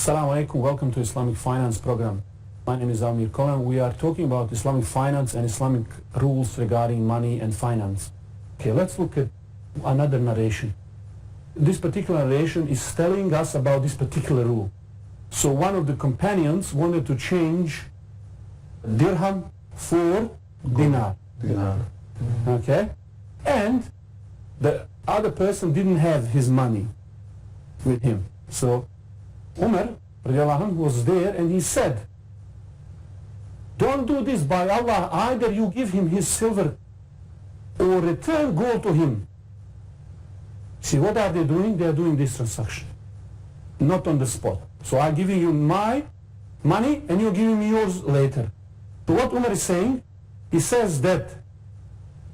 Assalamu alaikum, welcome to Islamic Finance Program. My name is Almir Colan. We are talking about Islamic finance and Islamic rules regarding money and finance. Okay, let's look at another narration. This particular narration is telling us about this particular rule. So one of the companions wanted to change dirham for dinar. Okay? And the other person didn't have his money with him. So Umar was there and he said, don't do this, by Allah, either you give him his silver or return gold to him. See, what are they doing? They are doing this transaction, not on the spot. So I'm giving you my money and you're giving me yours later. So what Umar is saying, he says that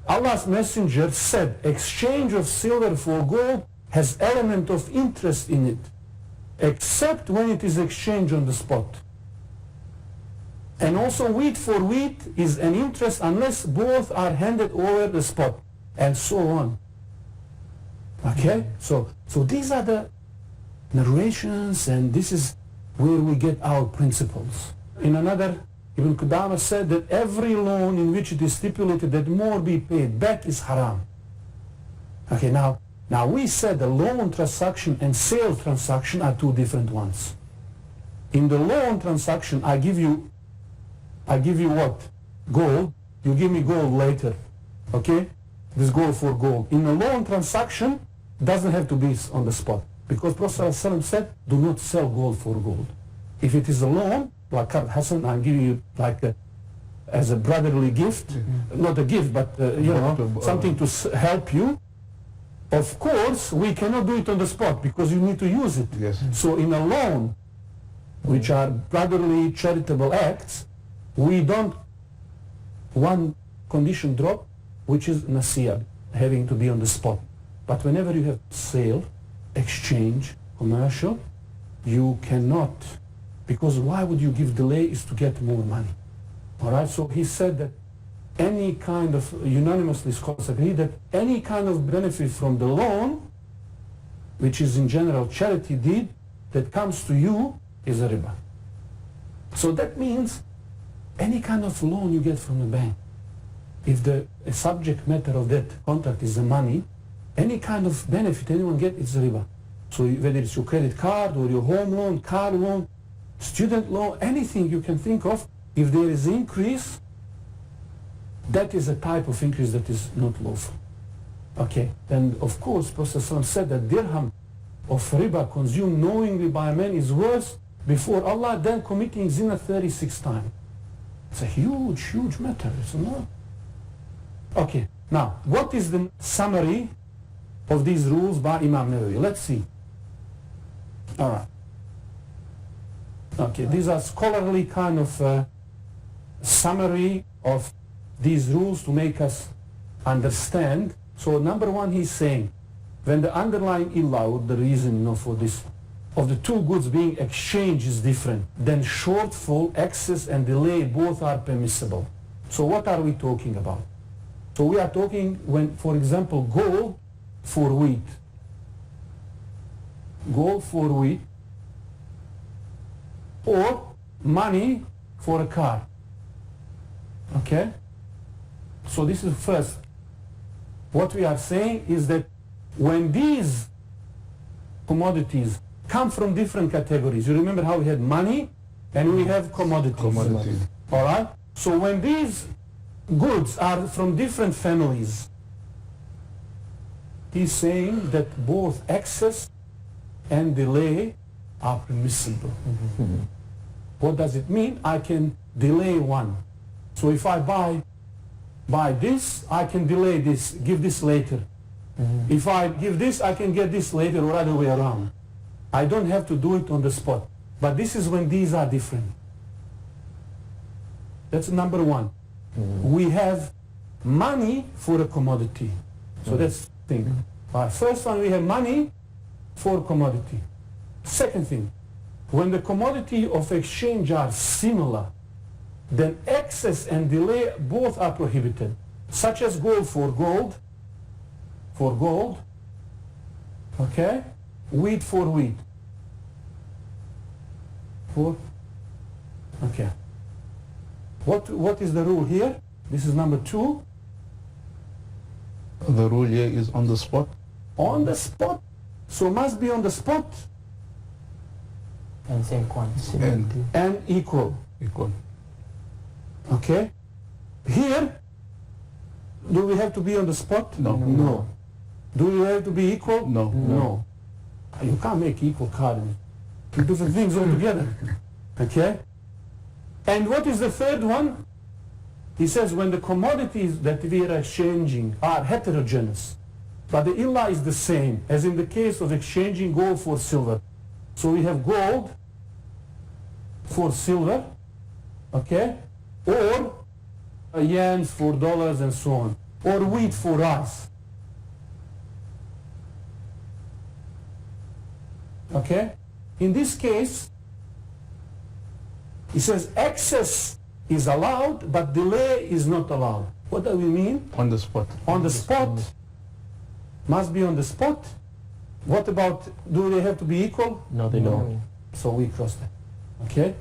Allah's Messenger said exchange of silver for gold has element of interest in it, except when it is exchanged on the spot. And also wheat for wheat is an interest unless both are handed over the spot, and so on. Okay? So these are the narrations, and this is where we get our principles. In another, Ibn Qudama said that every loan in which it is stipulated that more be paid back is haram. Okay, now we said the loan transaction and sale transaction are two different ones. In the loan transaction, I give you what? Gold. You give me gold later. Okay? This gold for gold. In a loan transaction, doesn't have to be on the spot. Because Prophet ﷺ said, do not sell gold for gold. If it is a loan, like Hassan, I'm giving you as a brotherly gift, not a gift, but something to help you. Of course, we cannot do it on the spot because you need to use it. Yes. So in a loan, which are brotherly charitable acts, we don't, one condition drop, which is nasiyah, having to be on the spot. But whenever you have sale, exchange, commercial, you cannot, because why would you give delay is to get more money. All right, so he said that any kind of, unanimously scholars agree that any kind of benefit from the loan, which is in general charity deed, that comes to you is a riba. So that means any kind of loan you get from the bank, if the subject matter of that contract is the money, any kind of benefit anyone gets is a riba. So whether it's your credit card or your home loan, car loan, student loan, anything you can think of, if there is increase, that is a type of increase that is not lawful. Okay, and of course, Prophet ﷺ said that dirham of riba consumed knowingly by a man is worse before Allah than committing zina 36 times. It's a huge, huge matter, isn't it? Okay, now, what is the summary of these rules by Imam Nawawi? Let's see. All right. Okay, these are scholarly kind of summary of these rules to make us understand. So number one, he's saying, when the underlying illa, the reason for this, of the two goods being exchanged is different, then shortfall, excess, and delay both are permissible. So what are we talking about? So we are talking when, for example, gold for wheat. Gold for wheat, or money for a car. Okay? So this is first. What we are saying is that when these commodities come from different categories, you remember how we had money and we have commodities. All right? So when these goods are from different families, he's saying that both excess and delay are permissible. What does it mean? I can delay one. So if I buy this, I can delay this, give this later. If I give this, I can get this later, or other way around. I don't have to do it on the spot. But this is when these are different. That's number one. We have money for a commodity. So that's the thing. First one, we have money for commodity. Second thing, when the commodity of exchange are similar, then excess and delay both are prohibited, such as gold for gold, okay, wheat for wheat. 4. Okay. What is the rule here? This is number 2. The rule here is on the spot. On the spot. So must be on the spot And same quantity. and equal. Equal. Okay. Here, do we have to be on the spot? No. No. Do we have to be equal? No. No. You can't make equal currency. Two different things altogether. Okay? And what is the third one? He says when the commodities that we are exchanging are heterogeneous, but the illa is the same, as in the case of exchanging gold for silver. So we have gold for silver, okay? Or yens for dollars and so on. Or wheat for rice. Okay? In this case, he says excess is allowed, but delay is not allowed. What do we mean? On the spot. On the spot. Must be on the spot. What about, do they have to be equal? No, they don't. So we cross that. Okay?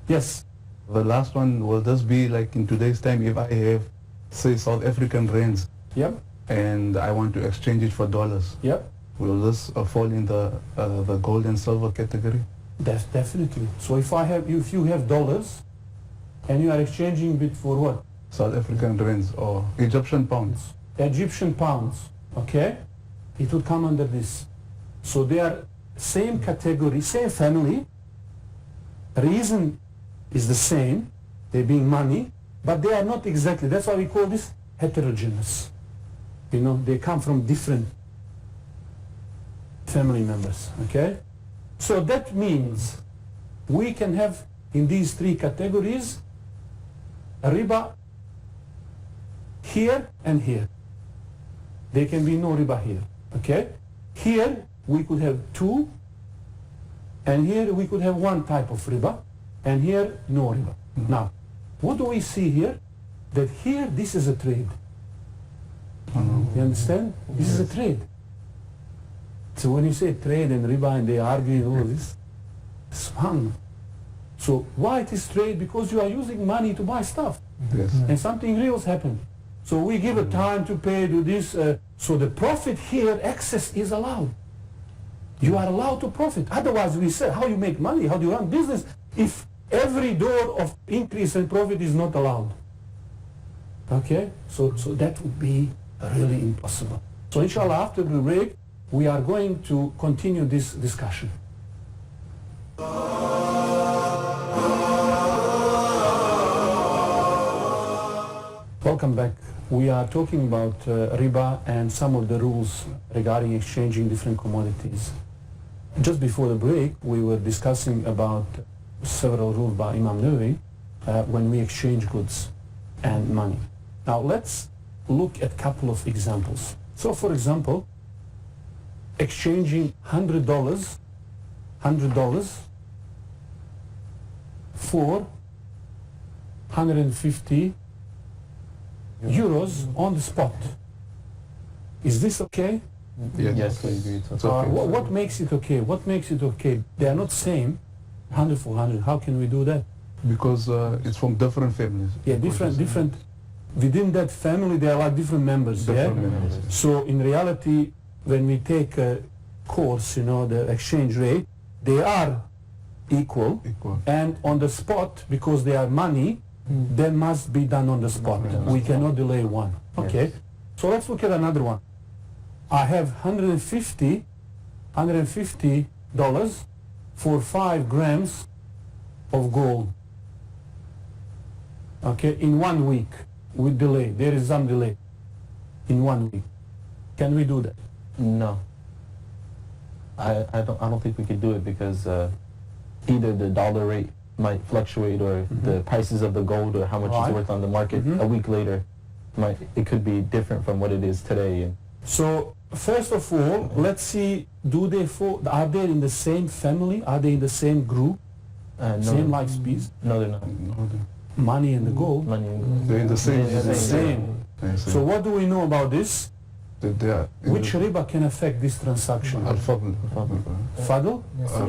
Yes. The last one, will this be like in today's time if I have, say, South African rands Yep. and I want to exchange it for dollars? Yep. Will this fall in the gold and silver category? Definitely. So if you have dollars and you are exchanging it for what? South African rands or Egyptian pounds? Egyptian pounds. Okay? It would come under this. So they are same category, same family. Reason is the same. They being money, but they are not exactly. That's why we call this heterogeneous. You know, they come from different family members. Okay? So that means we can have in these 3 categories a riba here and here. There can be no riba here. Okay? Here we could have 2, and here we could have 1 type of riba, and here no riba. Now, what do we see here? That here this is a trade. You understand? This is a trade. So when you say trade and riba and they argue and all this, it's fun. So why it is trade? Because you are using money to buy stuff. Yes. And something real has happened. So we give a time to pay, do this. So the profit here, excess is allowed. You are allowed to profit. Otherwise we say, how you make money? How do you run business? If every door of increase and profit is not allowed. Okay? So that would be really impossible. So inshallah, after the break, we are going to continue this discussion. Welcome back. We are talking about riba and some of the rules regarding exchanging different commodities. Just before the break, we were discussing about several rules by Imam Nawawi when we exchange goods and money. Now let's look at a couple of examples. So for example, exchanging $100 for 150 euros on the spot. Is this okay? Yes, I agree. It's okay. What makes it okay? What makes it okay? They are not same, 100 for 100. How can we do that? Because it's from different families. Yeah, different. Within that family, there are like different members. Different yeah. members. So in reality, when we take a course, you know, the exchange rate, they are equal. And on the spot, because they are money, they must be done on the spot. We cannot delay one. Okay. Yes. So let's look at another one. I have $150 for 5 grams of gold. Okay, in 1 week with delay. There is some delay in 1 week. Can we do that? No. I don't think we could do it because either the dollar rate might fluctuate or the prices of the gold or how much it's worth on the market a week later it could be different from what it is today. So first of all, let's see, are they in the same family? Are they in the same group? No, Same like species? No, they're not. Money and the gold? Money and gold. They're in the same. They're the same. So what do we know about this? they are in Which riba can affect this transaction? Al-Fadl. Fadl?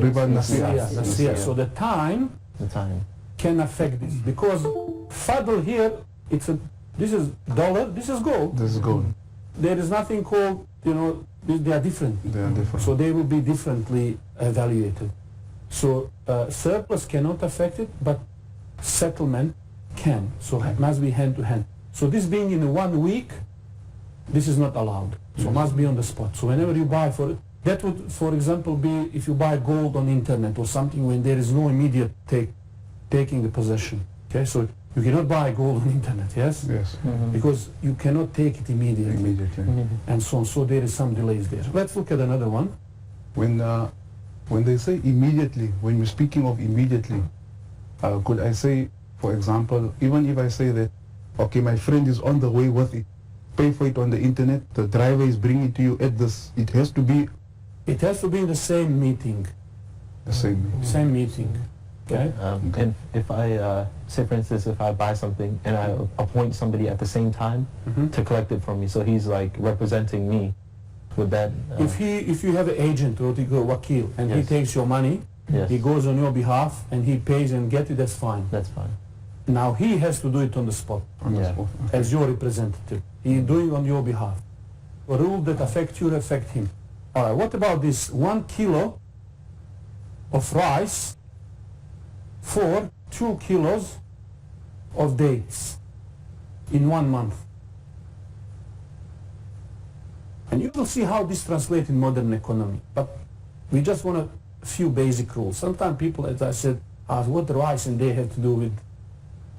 Riba Nasiya. Nasiya. So the time The time. can affect this because Fadl here, this is dollar, this is gold. This is gold. There is nothing called, they are different. They are different. So they will be differently evaluated. So surplus cannot affect it, but settlement can. So it must be hand to hand. So this being in 1 week, this is not allowed. So it must be on the spot. So whenever you buy that would, for example, be if you buy gold on internet or something when there is no immediate taking the possession. Okay, so you cannot buy gold on internet, yes? Yes. Because you cannot take it immediately. And so on. So there is some delays there. Let's look at another one. When they say immediately, when you're speaking of immediately, could I say, for example, even if I say that, okay, my friend is on the way with it, pay for it on the internet, the driver is bringing it to you at this, it has to be in the same meeting. the same. Same meeting. Okay? And if I, say for instance, if I buy something and I appoint somebody at the same time to collect it from me, so he's like representing me, would that... If you have an agent or wakil and he Yes. takes your money, Yes. he goes on your behalf and he pays and gets it, that's fine. That's fine. Now he has to do it on the spot On the Yeah. spot. as your representative. He is doing on your behalf. A rule that affects you affect him. All right, what about this 1 kilo of rice for 2 kilos of dates in 1 month? And you will see how this translates in modern economy. But we just want a few basic rules. Sometimes people, as I said, ask what rice and they have to do with,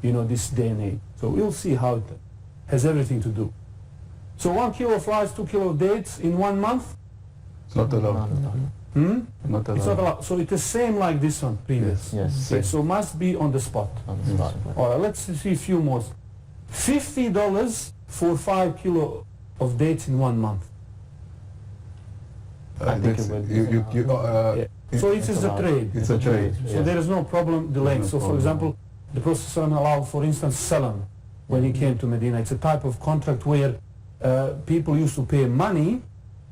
this day and age. So we'll see how it has everything to do. So 1 kilo of rice, 2 kilos of dates in 1 month? It's not allowed. Not allowed. It's not allowed. So it is same like this one, previous. Yes. Okay, so must be on the spot. On the spot. All right, let's see a few more. $50 for 5 kilo of dates in 1 month. I think it would. Yeah. So it is a trade. It's a trade. So there is no problem delaying. So for example, the Prophet ﷺ allowed, for instance, salam when he came to Medina. It's a type of contract where people used to pay money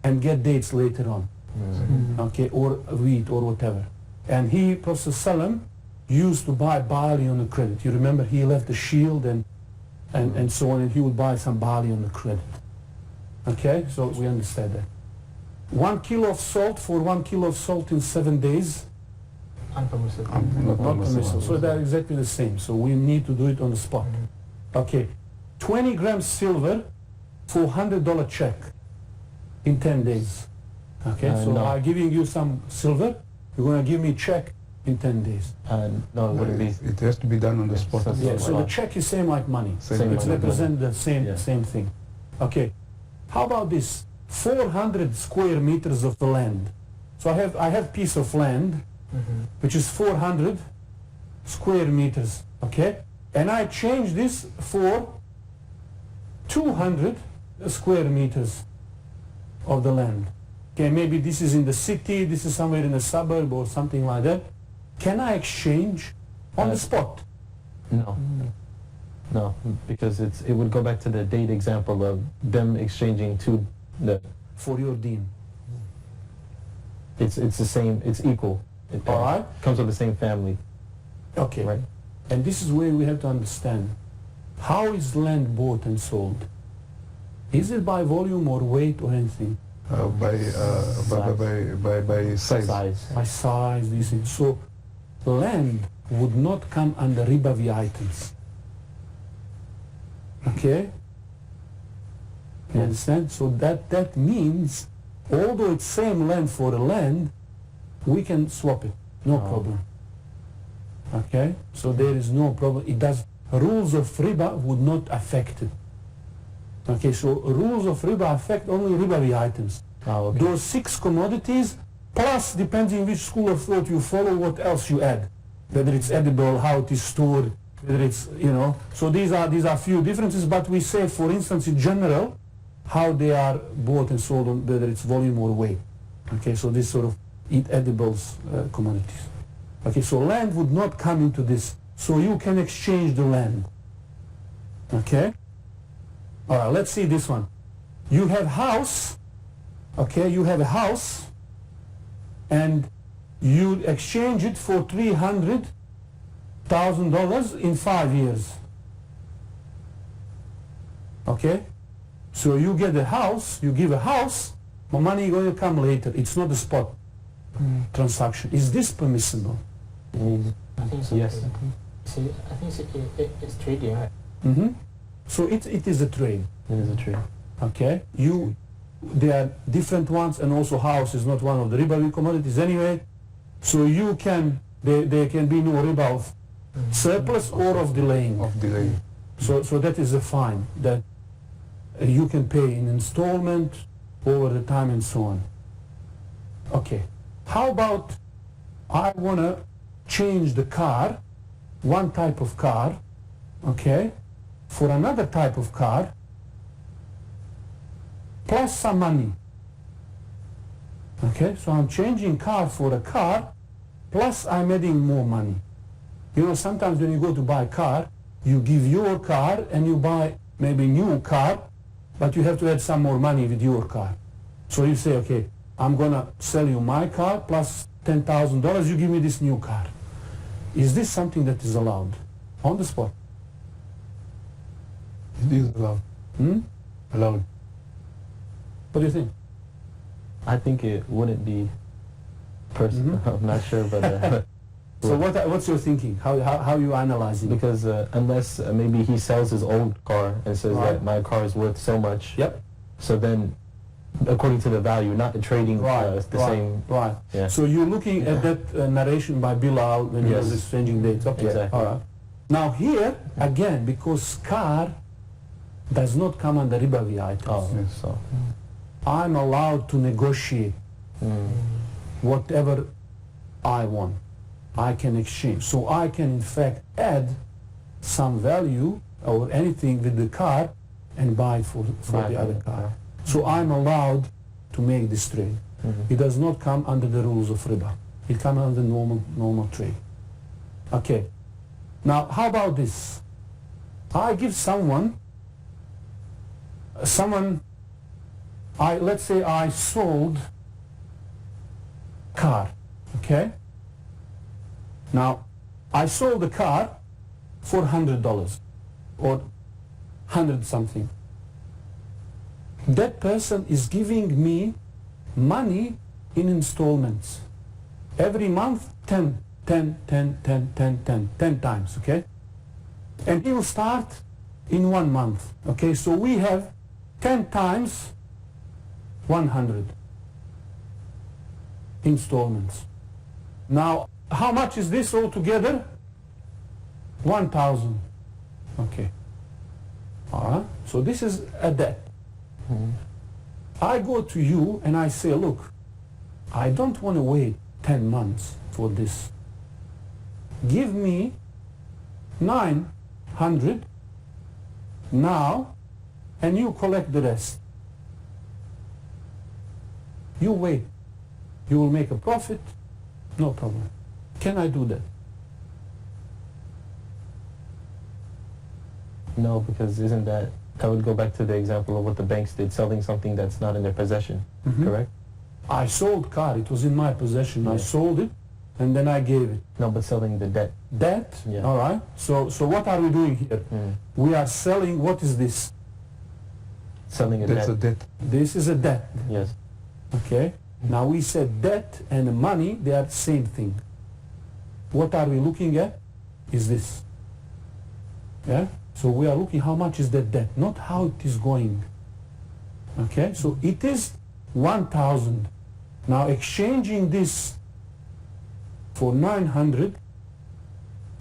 and get dates later on. Okay, or wheat or whatever. And he, Prophet ﷺ, used to buy barley on the credit. You remember he left the shield and so on, and he would buy some barley on the credit. Okay, so we understand that. 1 kilo of salt for 1 kilo of salt in 7 days. Unpermissible. Not permissible. So they're exactly the same. So we need to do it on the spot. Okay. 20 grams silver for $100 check in 10 days. Okay, so no. I'm giving you some silver. You're going to give me check in 10 days. No, it wouldn't be. It has to be done on the spot. Yes. Yeah, so the check is same like money. Same It like represents the same Yeah. same thing. Okay. How about this? 400 square meters of the land. So I have piece of land which is 400 square meters. Okay, and I change this for 200 square meters of the land. Okay, maybe this is in the city, this is somewhere in a suburb or something like that. Can I exchange on the spot? No. No, because it would go back to the date example of them exchanging to the. For your deen. It's the same. It's equal. It All right. comes with the same family. Okay. Right. And this is where we have to understand, how is land bought and sold? Is it by volume or weight or anything? By size. By size, these things. So land would not come under ribavi items. Okay? You understand? So that means, although it's same land for a land, we can swap it. No problem. Okay? So there is no problem. It does. Rules of riba would not affect it. Okay, so rules of riba affect only ribavi items. Okay. Those 6 commodities, plus depending which school of thought you follow, what else you add. Whether it's edible, how it is stored, whether it's, So these are few differences, but we say, for instance, in general, how they are bought and sold, on whether it's volume or weight. Okay, so this sort of eat edibles commodities. Okay, so land would not come into this. So you can exchange the land. Okay? All right, let's see this one. You have house, okay, you have a house, and you exchange it for $300,000 in 5 years. Okay? So you get a house, you give a house, but money going to come later. It's not a spot transaction. Is this permissible? Mm. I think so. Yes. See, I think it's trading, right? Mm-hmm. So it is a trade. It is a trade. Okay? There are different ones, and also house is not one of the ribawi commodities anyway. So you can, there can be no riba of surplus or of delaying. Of delay. So that is a fine that you can pay in installment over the time and so on. Okay. How about I want to change the car, one type of car, okay, for another type of car, plus some money. Okay, so I'm changing car for a car, plus I'm adding more money. You know, sometimes when you go to buy a car, you give your car and you buy maybe new car, but you have to add some more money with your car. So you say, okay, I'm going to sell you my car plus $10,000, you give me this new car. Is this something that is allowed on the spot? It is allowed. Allowed. What do you think? I think it wouldn't be personal. I'm not sure, but So what's your thinking? How you analyzing it? because unless maybe he sells his old car and says Right. that my car is worth so much, Yep. so then according to the value, not the trading, the same. Right. Yeah. So you're looking at that narration by Bilal when he was Yes. exchanging dates. Okay. Exactly. All right. Now here again, because car does not come under ribawi items, Oh, Yes. so. I'm allowed to negotiate whatever I want. I can exchange. So I can in fact add some value or anything with the car and buy it for Buy the it, other yeah. car. So I'm allowed to make this trade. It does not come under the rules of riba. It comes under normal trade. Okay. Now how about this? I give someone, let's say I sold car, okay? Now, I sold the car for $100 or 100 something. That person is giving me money in installments. Every month, 10 times, okay? And he will start in 1 month, okay? So we have 10 times 100 installments. Now, how much is this altogether? 1,000. Okay. All right. So this is a debt. I go to you and I say, look, I don't want to wait 10 months for this. Give me 900 now and you collect the rest. You wait. You will make a profit. No problem. Can I do that? No, because isn't that would go back to the example of what the banks did, selling something that's not in their possession, correct? I sold car. It was in my possession. I Yeah. sold it and then I gave it. No, but selling the debt. Debt? Yeah. All right. So what are we doing here? We are selling, what is this? Selling a That's debt. a debt. This is a debt. Yes. Okay. Now we said debt and money, they are the same thing. What are we looking at? Is this. Yeah? So we are looking how much is that debt, not how it is going. Okay? So it is 1,000. Now exchanging this for 900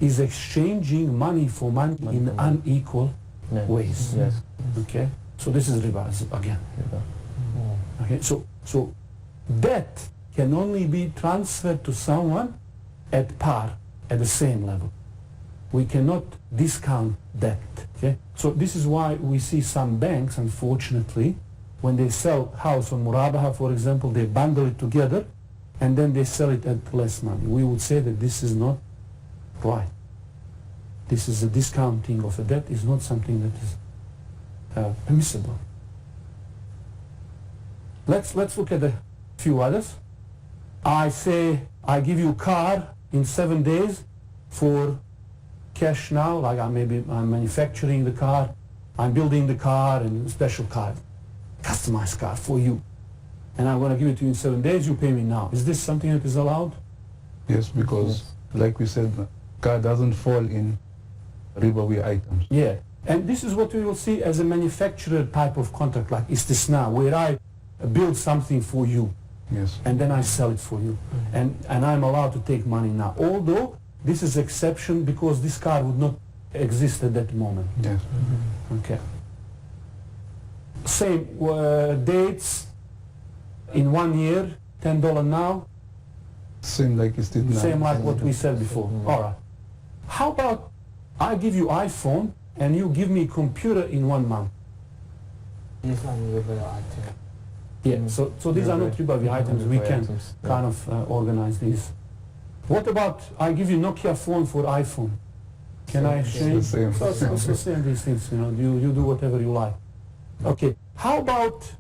is exchanging money for money in unequal Yes. ways. Yes. Okay? So this is riba again. Okay? So debt can only be transferred to someone at par, at the same level. We cannot discount debt. Okay? So this is why we see some banks, unfortunately, when they sell house on Murabaha, for example, they bundle it together and then they sell it at less money. We would say that this is not right. This is a discounting of a debt, is not something that is permissible. Let's look at a few others. I say I give you a car in 7 days for cash now, like I'm manufacturing the car, I'm building the car and a special car, customized car for you. And I'm going to give it to you in 7 days, you pay me now. Is this something that is allowed? Yes, because like we said, car doesn't fall in ribawi items. Yeah, and this is what we will see as a manufacturer type of contract, like istisna, where I build something for you. Yes. And then I sell it for you. And I'm allowed to take money now. Although this is exception because this car would not exist at that moment. Yes. Okay. Same dates in 1 year, $10 now. Same like it did now. Same like what we said before. All right. How about I give you iPhone and you give me computer in 1 month? These are ribawi items. Yeah, so these are not ribawi items. We can kind of organize these. What about I give you Nokia phone for iPhone? Can I exchange? It's the same. So it's the same, these things, you know, you do whatever you like. Okay, how about,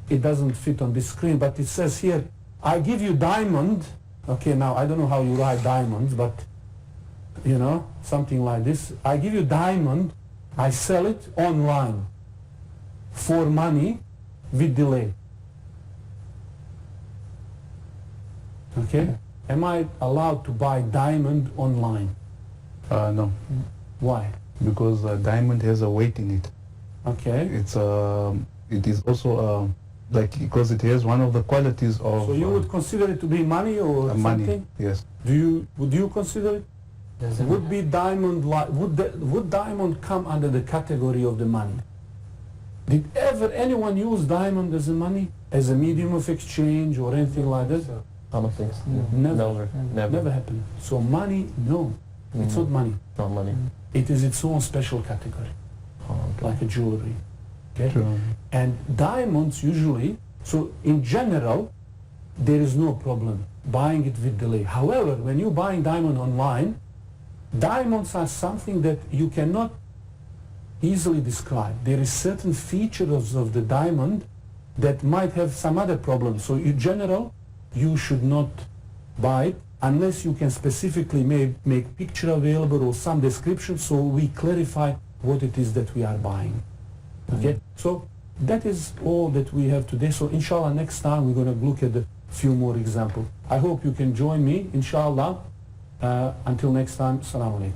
it doesn't fit on this screen, but it says here, I give you diamond. Okay, now I don't know how you write diamonds, but you know, something like this. I give you diamond, I sell it online for money with delay. Okay? Am I allowed to buy diamond online? No, Why? because diamond has a weight in it. Okay. It is also like because it has one of the qualities of So you would consider it to be money or money. something? Yes. Would you consider it? Would be diamond would diamond come under the category of the money? Did ever anyone use diamond as a money, as a medium of exchange or anything like that? I don't think so. Never. Never. Never happened. So money, no, it's not money. Not money. It is its own special category, Oh, okay. like a jewelry. Okay. True. And diamonds usually, so in general, there is no problem buying it with delay. However, when you're buying diamond online, diamonds are something that you cannot easily describe. There is certain features of the diamond that might have some other problems. So in general, you should not buy it unless you can specifically make picture available or some description so we clarify what it is that we are buying. Okay, so that is all that we have today. So inshallah next time we're going to look at a few more examples. I hope you can join me, inshallah. Until next time, Assalamu alaikum.